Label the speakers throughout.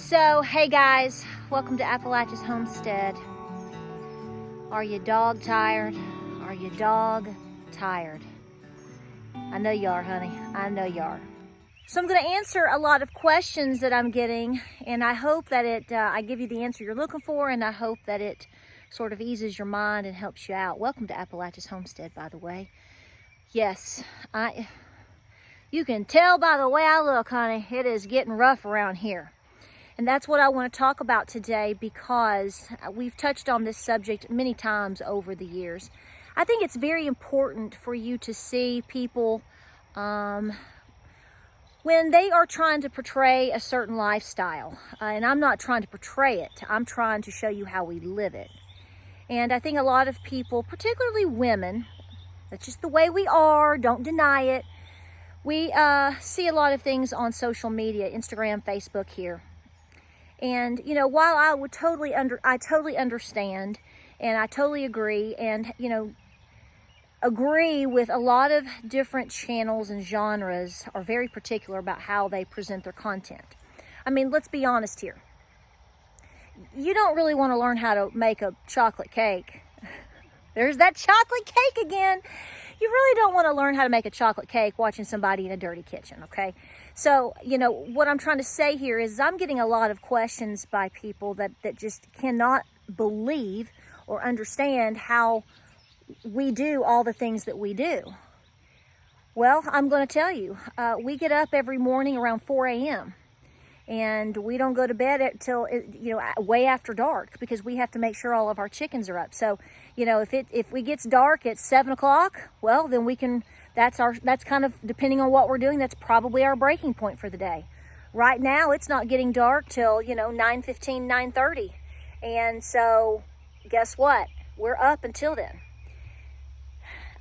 Speaker 1: So, hey guys, welcome to Appalachia's Homestead. Are you dog tired? Are you dog tired? I know you are, honey. I know you are. So I'm going to answer a lot of questions that I'm getting, and I hope that I give you the answer you're looking for, and I hope that it sort of eases your mind and helps you out. Welcome to Appalachia's Homestead, by the way. Yes, you can tell by the way I look, honey, it is getting rough around here. And that's what I want to talk about today, because we've touched on this subject many times over the years. I think it's very important for you to see people when they are trying to portray a certain lifestyle. And I'm not trying to portray it. I'm trying to show you how we live it. And I think a lot of people, particularly women, that's just the way we are, don't deny it. We see a lot of things on social media, Instagram, Facebook here. And, you know, while I totally understand, and I totally agree, and, you know, agree with a lot of different channels and genres are very particular about how they present their content. I mean, let's be honest here. You don't really want to learn how to make a chocolate cake. There's that chocolate cake again. You really don't want to learn how to make a chocolate cake watching somebody in a dirty kitchen, okay? So, you know, what I'm trying to say here is I'm getting a lot of questions by people that just cannot believe or understand how we do all the things that we do. Well, I'm going to tell you, we get up every morning around 4 a.m. and we don't go to bed until, you know, way after dark, because we have to make sure all of our chickens are up. So, you know, if it gets dark at 7 o'clock, well, then we can, that's kind of, depending on what we're doing, that's probably our breaking point for the day. Right now, it's not getting dark till, you know, 9:15, 9:30. And so, guess what? We're up until then.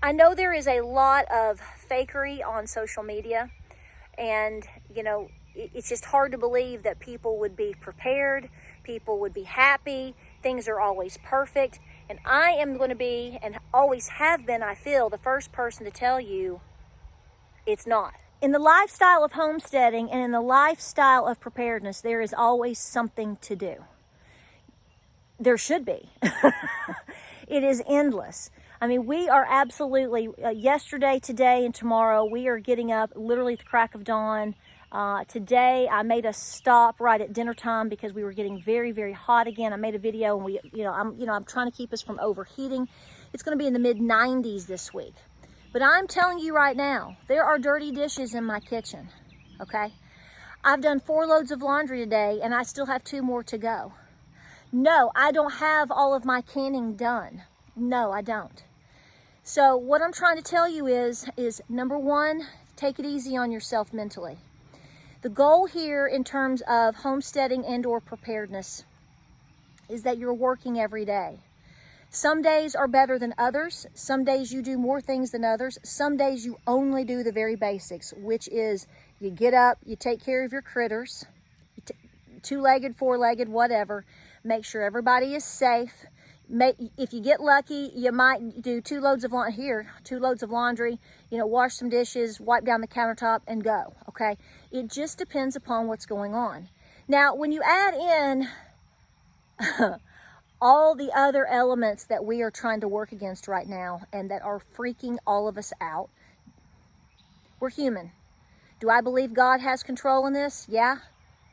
Speaker 1: I know there is a lot of fakery on social media, and, you know, it's just hard to believe that people would be prepared, people would be happy, things are always perfect. And I am going to be, and always have been, I feel, the first person to tell you it's not. In the lifestyle of homesteading and in the lifestyle of preparedness, there is always something to do. There should be. It is endless. I mean, we are absolutely, yesterday, today, and tomorrow, we are getting up literally at the crack of dawn. Today I made a stop right at dinner time because we were getting very, very hot again. I made a video, and I'm trying to keep us from overheating. It's going to be in the mid-90s this week. But I'm telling you right now, there are dirty dishes in my kitchen. Okay? I've done 4 loads of laundry today, and I still have 2 more to go. No, I don't have all of my canning done. No, I don't. So what I'm trying to tell you is number one, take it easy on yourself mentally. The goal here in terms of homesteading and or preparedness is that you're working every day. Some days are better than others. Some days you do more things than others. Some days you only do the very basics, which is you get up, you take care of your critters, 2-legged, 4-legged, whatever. Make sure everybody is safe. If you get lucky, you might do 2 loads of laundry, you know, wash some dishes, wipe down the countertop, and go, okay? It just depends upon what's going on. Now, when you add in all the other elements that we are trying to work against right now and that are freaking all of us out, we're human. Do I believe God has control in this? Yeah,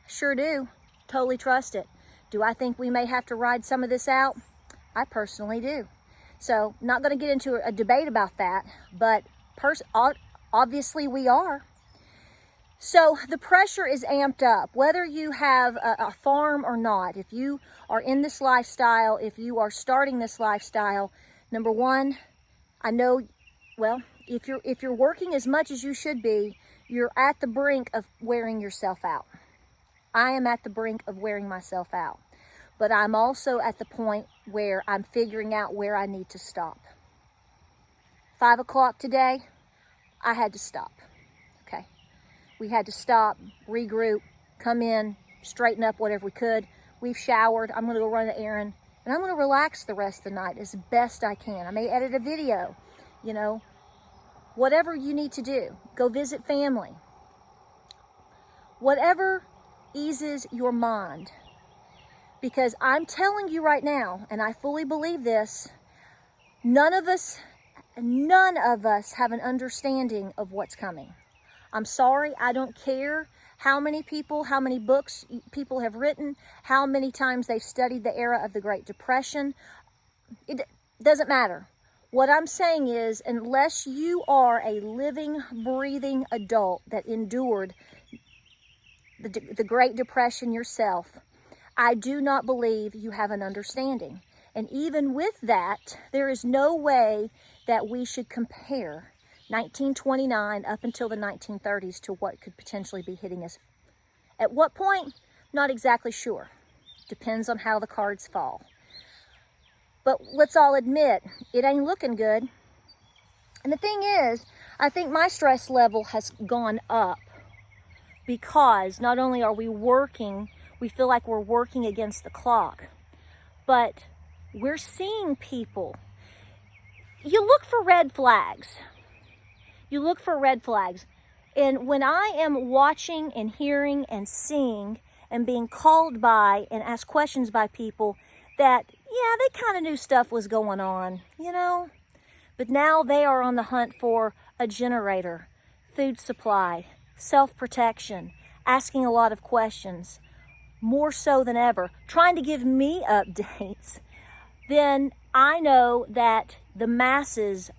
Speaker 1: sure do. Totally trust it. Do I think we may have to ride some of this out? I personally do. So, not going to get into a debate about that, but obviously we are. So, the pressure is amped up, whether you have a farm or not. If you are in this lifestyle, if you are starting this lifestyle, number one, I know, well, if you're working as much as you should be, you're at the brink of wearing yourself out. I am at the brink of wearing myself out. But I'm also at the point where I'm figuring out where I need to stop. 5 o'clock today, I had to stop, okay? We had to stop, regroup, come in, straighten up whatever we could. We've showered. I'm going to go run an errand, and I'm going to relax the rest of the night as best I can. I may edit a video, you know, whatever you need to do. Go visit family. Whatever eases your mind. Because I'm telling you right now, and I fully believe this, none of us have an understanding of what's coming. I'm sorry, I don't care how many books people have written, how many times they've studied the era of the Great Depression. It doesn't matter. What I'm saying is, unless you are a living, breathing adult that endured the Great Depression yourself, I do not believe you have an understanding. And even with that, there is no way that we should compare 1929 up until the 1930s to what could potentially be hitting us. At what point? Not exactly sure. Depends on how the cards fall. But let's all admit, it ain't looking good. And the thing is, I think my stress level has gone up because not only are we working, we feel like we're working against the clock, but we're seeing people. You look for red flags. You look for red flags. And when I am watching and hearing and seeing and being called by and asked questions by people that, yeah, they kind of knew stuff was going on, you know, but now they are on the hunt for a generator, food supply, self-protection, asking a lot of questions, more so than ever, trying to give me updates, then I know that the masses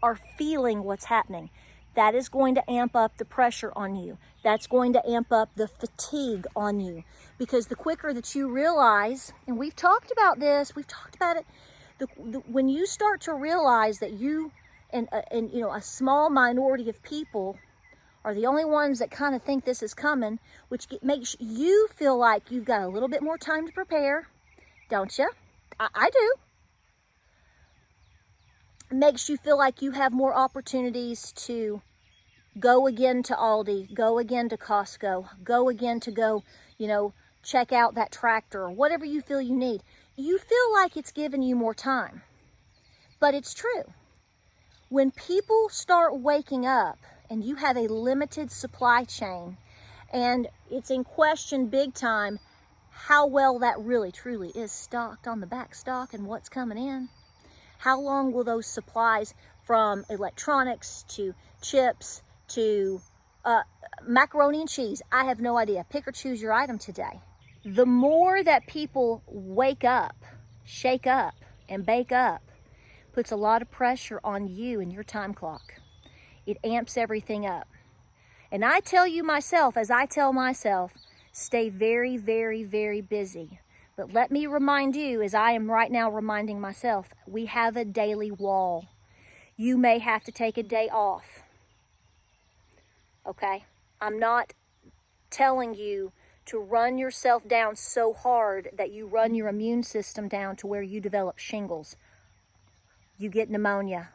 Speaker 1: are feeling what's happening. That is going to amp up the pressure on you. That's going to amp up the fatigue on you. Because the quicker that you realize, and we've talked about this, we've talked about it, when you start to realize that you and you know, a small minority of people are the only ones that kind of think this is coming, which makes you feel like you've got a little bit more time to prepare, don't you? I do. It makes you feel like you have more opportunities to go again to Aldi, go again to Costco, go again to you know, check out that tractor or whatever you feel you need. You feel like it's giving you more time. But it's true. When people start waking up and you have a limited supply chain and it's in question big time how well that really truly is stocked on the back stock and what's coming in. How long will those supplies from electronics to chips to macaroni and cheese? I have no idea. Pick or choose your item today. The more that people wake up, shake up, and bake up, puts a lot of pressure on you and your time clock. It amps everything up. And I tell you myself, as I tell myself, stay very, very, very busy. But let me remind you, as I am right now reminding myself, we have a daily wall. You may have to take a day off. Okay? I'm not telling you to run yourself down so hard that you run your immune system down to where you develop shingles. You get pneumonia.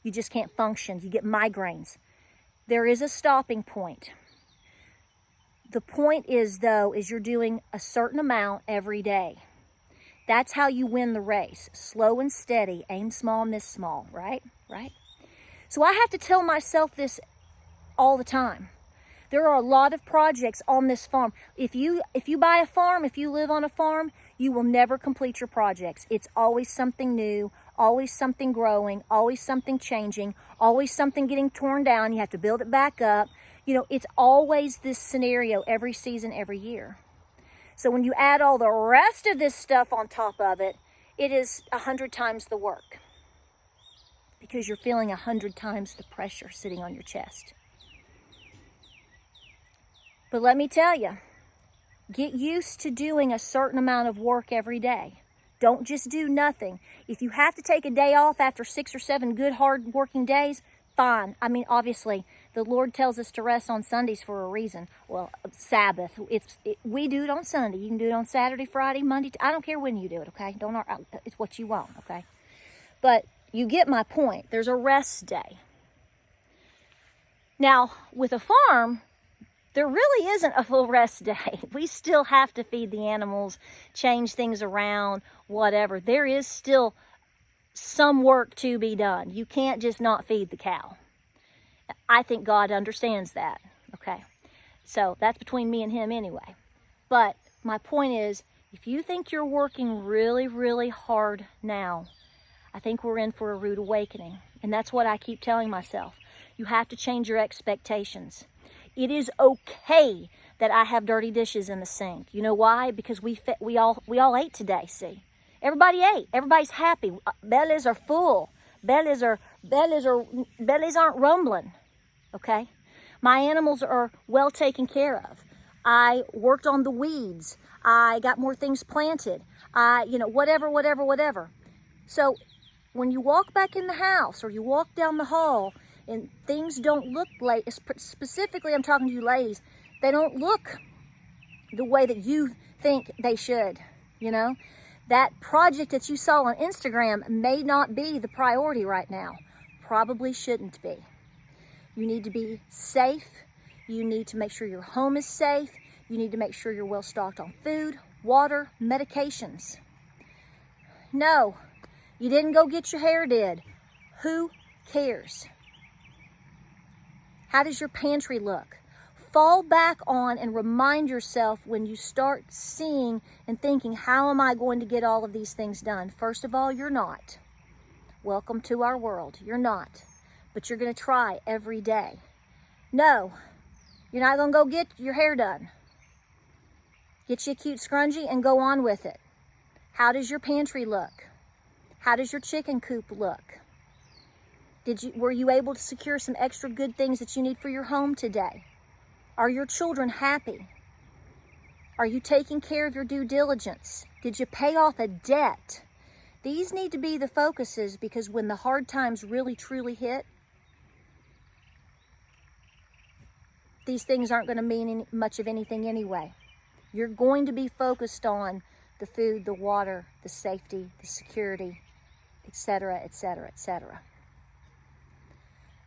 Speaker 1: You just can't function. You get migraines. There is a stopping point. The point is, though, is you're doing a certain amount every day. That's how you win the race. Slow and steady. Aim small, miss small. Right? Right? So I have to tell myself this all the time. There are a lot of projects on this farm. If you buy a farm, if you live on a farm, you will never complete your projects. It's always something new, always something growing, always something changing, always something getting torn down. You have to build it back up. You know, it's always this scenario every season, every year. So when you add all the rest of this stuff on top of it, it is 100 times the work because you're feeling 100 times the pressure sitting on your chest. But let me tell you, get used to doing a certain amount of work every day. Don't just do nothing. If you have to take a day off after 6 or 7 good, hard working days, fine. I mean, obviously, the Lord tells us to rest on Sundays for a reason. Well, Sabbath, we do it on Sunday. You can do it on Saturday, Friday, Monday. I don't care when you do it, okay? It's what you want, okay? But you get my point. There's a rest day. Now, with a farm, there really isn't a full rest day. We still have to feed the animals, change things around, whatever. There is still some work to be done. You can't just not feed the cow. I think God understands that, okay? So that's between me and him anyway. But my point is, if you think you're working really, really hard now, I think we're in for a rude awakening. And that's what I keep telling myself. You have to change your expectations. It is okay that I have dirty dishes in the sink. You know why? Because we all ate today, see? Everybody ate. Everybody's happy. Bellies are full. Bellies aren't rumbling. Okay? My animals are well taken care of. I worked on the weeds. I got more things planted. Whatever. So when you walk back in the house or you walk down the hall and things don't look like, specifically I'm talking to you ladies, they don't look the way that you think they should, you know? That project that you saw on Instagram may not be the priority right now. Probably shouldn't be. You need to be safe. You need to make sure your home is safe. You need to make sure you're well stocked on food, water, medications. No, you didn't go get your hair did. Who cares? How does your pantry look? Fall back on and remind yourself when you start seeing and thinking, how am I going to get all of these things done? First of all, you're not. Welcome to our world. You're not. But you're going to try every day. No, you're not going to go get your hair done. Get you a cute scrunchie and go on with it. How does your pantry look? How does your chicken coop look? Were you able to secure some extra good things that you need for your home today? Are your children happy? Are you taking care of your due diligence? Did you pay off a debt? These need to be the focuses, because when the hard times really truly hit, these things aren't going to mean much of anything anyway. You're going to be focused on the food, the water, the safety, the security, etc., etc., etc.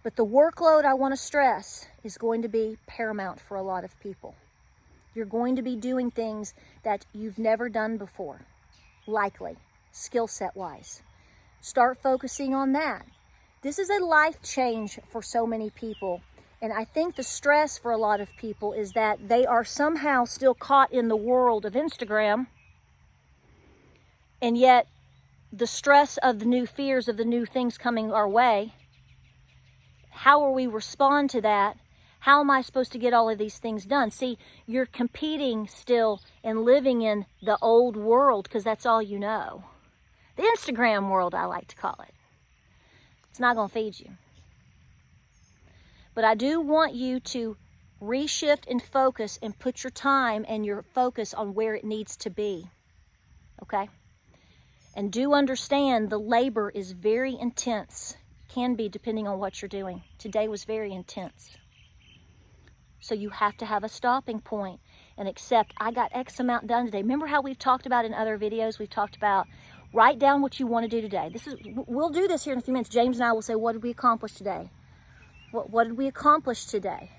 Speaker 1: But the workload, I want to stress, is going to be paramount for a lot of people. You're going to be doing things that you've never done before, likely, skill set wise. Start focusing on that. This is a life change for so many people. And I think the stress for a lot of people is that they are somehow still caught in the world of Instagram. And yet the stress of the new fears of the new things coming our way, how will we respond to that? How am I supposed to get all of these things done? See, you're competing still and living in the old world because that's all you know. The Instagram world, I like to call it. It's not going to feed you. But I do want you to reshift and focus and put your time and your focus on where it needs to be. Okay? And do understand the labor is very intense. Can be, depending on what you're doing. Today was very intense. So you have to have a stopping point and accept, I got X amount done today. Remember how we've talked about in other videos, we've talked about write down what you want to do today. We'll do this here in a few minutes. James and I will say, what did we accomplish today? What did we accomplish today?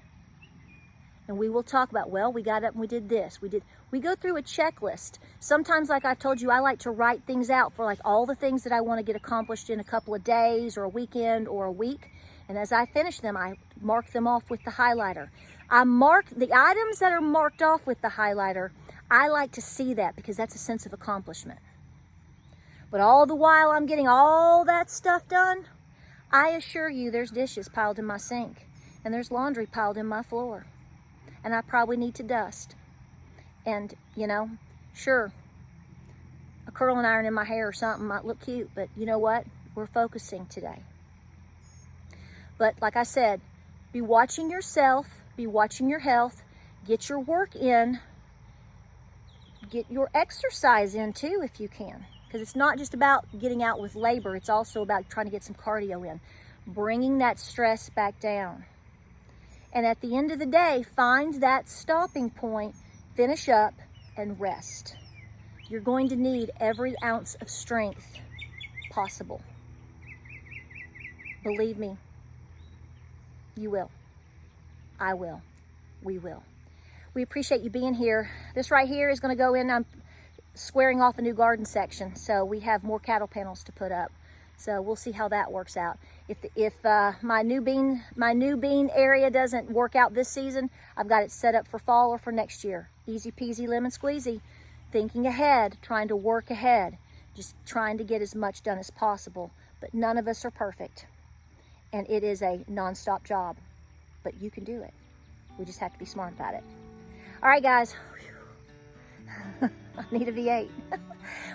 Speaker 1: And we will talk about, well, we got up and we did this. We go through a checklist. Sometimes, like I've told you, I like to write things out for like all the things that I want to get accomplished in a couple of days or a weekend or a week. And as I finish them, I mark them off with the highlighter. I mark the items that are marked off with the highlighter. I like to see that because that's a sense of accomplishment. But all the while I'm getting all that stuff done, I assure you there's dishes piled in my sink and there's laundry piled in my floor. And I probably need to dust. And, you know, sure, a curling iron in my hair or something might look cute, but you know what? We're focusing today. But like I said, be watching yourself, be watching your health, get your work in, get your exercise in too if you can. Because it's not just about getting out with labor, it's also about trying to get some cardio in, bringing that stress back down. And at the end of the day, find that stopping point, finish up, and rest. You're going to need every ounce of strength possible. Believe me, you will. I will. We will. We appreciate you being here. This right here is going to go in. I'm squaring off a new garden section, so we have more cattle panels to put up. So we'll see how that works out. If my new bean area doesn't work out this season, I've got it set up for fall or for next year. Easy peasy lemon squeezy. Thinking ahead, trying to work ahead, just trying to get as much done as possible. But none of us are perfect. And it is a non-stop job. But you can do it. We just have to be smart about it. All right, guys. I need a V8.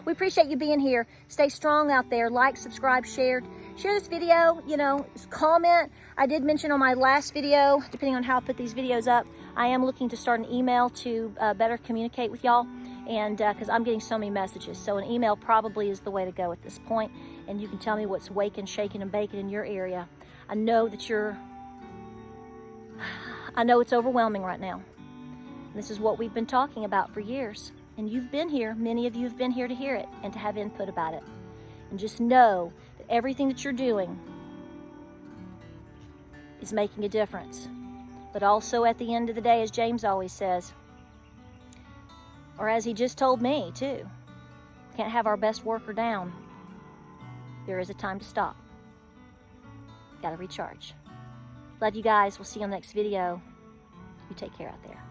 Speaker 1: We appreciate you being here. Stay strong out there. Like, subscribe, share this video, you know, comment. I did mention on my last video, depending on how I put these videos up, I am looking to start an email to better communicate with y'all, and because I'm getting so many messages. So an email probably is the way to go at this point, and you can tell me what's waking, shaking, and baking in your area. I know it's overwhelming right now. This is what we've been talking about for years. And you've been here, many of you have been here to hear it and to have input about it. And just know that everything that you're doing is making a difference. But also at the end of the day, as James always says, or as he just told me too, can't have our best worker down. There is a time to stop. Gotta recharge. Love you guys. We'll see you on the next video. You take care out there.